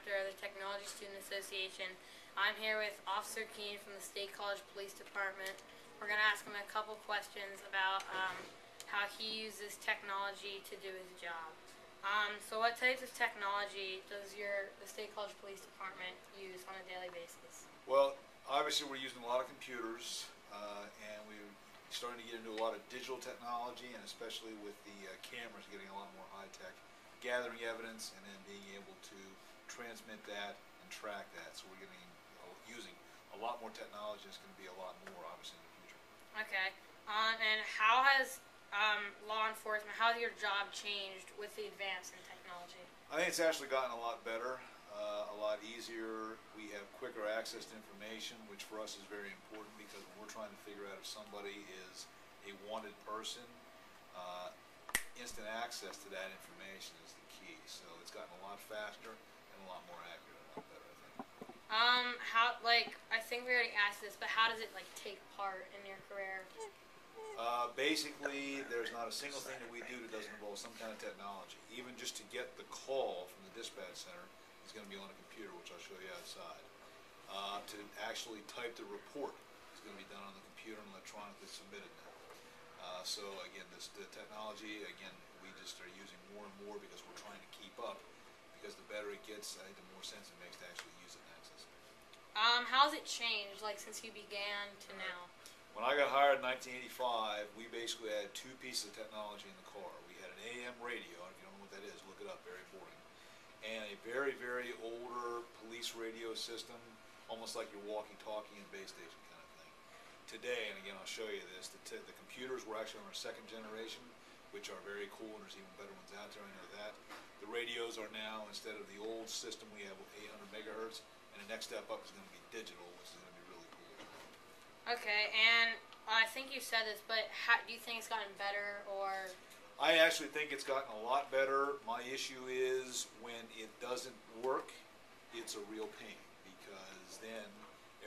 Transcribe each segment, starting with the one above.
Director of the Technology Student Association. I'm here with Officer Keen from the State College Police Department. We're going to ask him a couple questions about how he uses technology to do his job. So what types of technology does the State College Police Department use on a daily basis? Well, obviously we're using a lot of computers, and we're starting to get into a lot of digital technology, and especially with the cameras getting a lot more high-tech, gathering evidence and then being able to transmit that and track that. So we're using a lot more technology. It's going to be a lot more, obviously, in the future. Okay. And how has law enforcement, how has your job changed with the advance in technology? I think it's actually gotten a lot better, a lot easier. We have quicker access to information, which for us is very important because when we're trying to figure out if somebody is a wanted person, instant access to that information is the key. So it's gotten a lot faster and a lot more accurate, a lot better, I think. I think we already asked this, but how does it take part in your career? Basically, there's not a single thing that we do that doesn't involve some kind of technology. Even just to get the call from the dispatch center is going to be on a computer, which I'll show you outside. To actually type the report is going to be done on the computer and electronically submitted now. So again, the technology, again, we just are using more and more because we're trying to keep up. Because the better it gets, I think the more sense it makes to actually use it and access it. How's it changed, since you began to now? When I got hired in 1985, we basically had two pieces of technology in the car. We had an AM radio, and if you don't know what that is, look it up, very boring. And a very, very older police radio system, almost like your walkie-talkie and base station kind of thing. Today, and again I'll show you this, the computers were actually on our second generation, which are very cool, and there's even better ones out there, I know that. The radios are now, instead of the old system, we have 800 megahertz, and the next step up is going to be digital, which is going to be really cool. Okay, and I think you said this, but do you think it's gotten better, or? I actually think it's gotten a lot better. My issue is when it doesn't work, it's a real pain, because then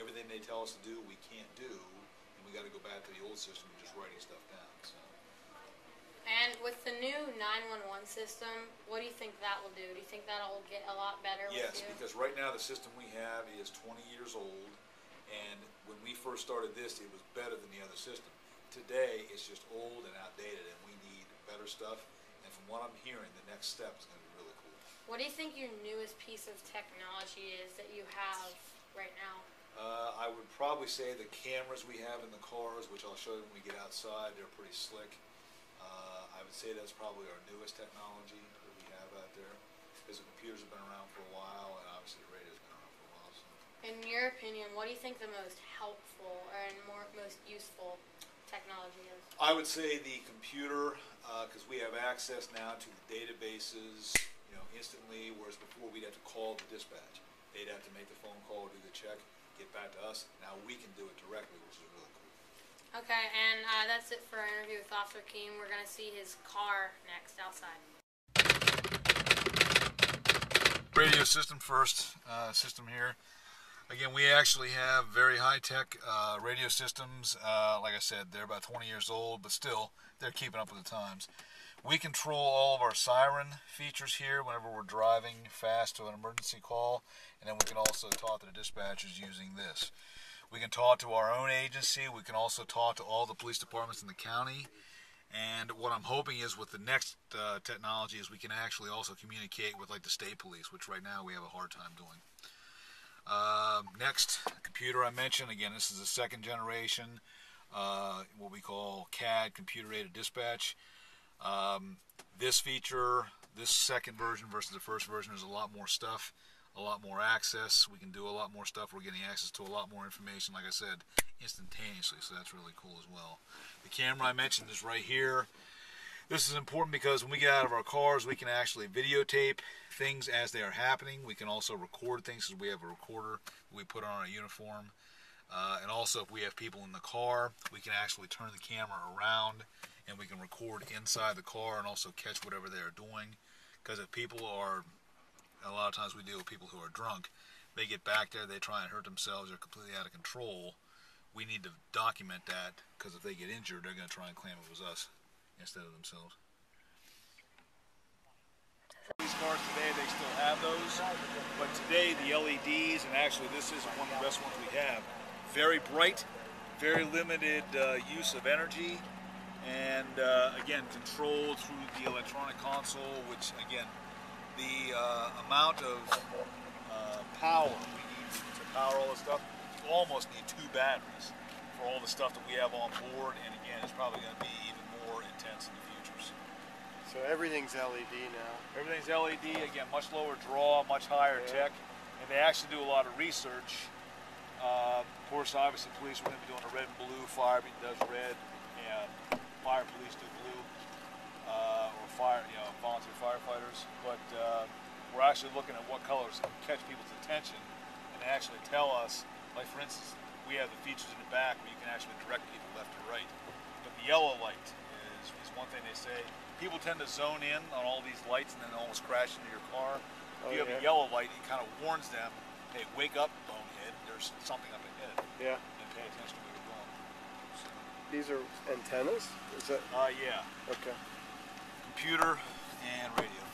everything they tell us to do, we can't do, and we got to go back to the old system of just writing stuff down. So. And with the new 911 system, what do you think that will do? Do you think that'll get a lot better with you? Yes, because right now the system we have is 20 years old, and when we first started this, it was better than the other system. Today, it's just old and outdated, and we need better stuff. And from what I'm hearing, the next step is going to be really cool. What do you think your newest piece of technology is that you have right now? I would probably say the cameras we have in the cars, which I'll show you when we get outside, they're pretty slick. I would say that's probably our newest technology that we have out there, because the computers have been around for a while, and obviously the radio's been around for a while. So. In your opinion, what do you think the most helpful and most useful technology is? I would say the computer, because we have access now to the databases, instantly, whereas before we'd have to call the dispatch. They'd have to make the phone call, do the check, get back to us. Now we can do it directly, which is really cool. Okay, and that's it for our interview with Officer Keen. We're going to see his car next outside. Radio system first, system here. Again, we actually have very high-tech radio systems. Like I said, they're about 20 years old, but still, they're keeping up with the times. We control all of our siren features here whenever we're driving fast to an emergency call, and then we can also talk to the dispatchers using this. We can talk to our own agency. We can also talk to all the police departments in the county. And what I'm hoping is with the next technology is we can actually also communicate with the state police, which right now we have a hard time doing. Next, computer I mentioned. Again, this is the second generation, what we call CAD, computer-aided dispatch. This feature, this second version versus the first version, is a lot more stuff. A lot more access. We can do a lot more stuff. We're getting access to a lot more information, like I said, instantaneously, so that's really cool as well. The camera I mentioned is right here. This is important because when we get out of our cars, we can actually videotape things as they are happening. We can also record things because we have a recorder we put on our uniform. And also, if we have people in the car, we can actually turn the camera around and we can record inside the car and also catch whatever they are doing. Because if people are, a lot of times we deal with people who are drunk, they get back there, they try and hurt themselves, they're completely out of control. We need to document that, because if they get injured, they're going to try and claim it was us instead of themselves. cars today, they still have those. But today, the LEDs, and actually this is one of the best ones we have, very bright, very limited use of energy, and again, controlled through the electronic console, which again, the amount of power we need to power all this stuff, you almost need 2 batteries for all the stuff that we have on board, and again, it's probably going to be even more intense in the futures. So everything's LED now. Everything's LED, again, much lower draw, much higher tech, and they actually do a lot of research. Of course, obviously, police are going to be doing a red and blue, fire does red, and fire police do blue, or fire, volunteer firefighters. But we're actually looking at what colors catch people's attention, and they actually tell us, like for instance, we have the features in the back where you can actually direct people left to right. But the yellow light is one thing they say. People tend to zone in on all these lights and then almost crash into your car. If you have a yellow light, it kind of warns them, hey, wake up, bonehead, there's something up ahead. Yeah. And pay attention to where you're going. So, these are antennas? Is that? yeah. Okay. Computer and radio.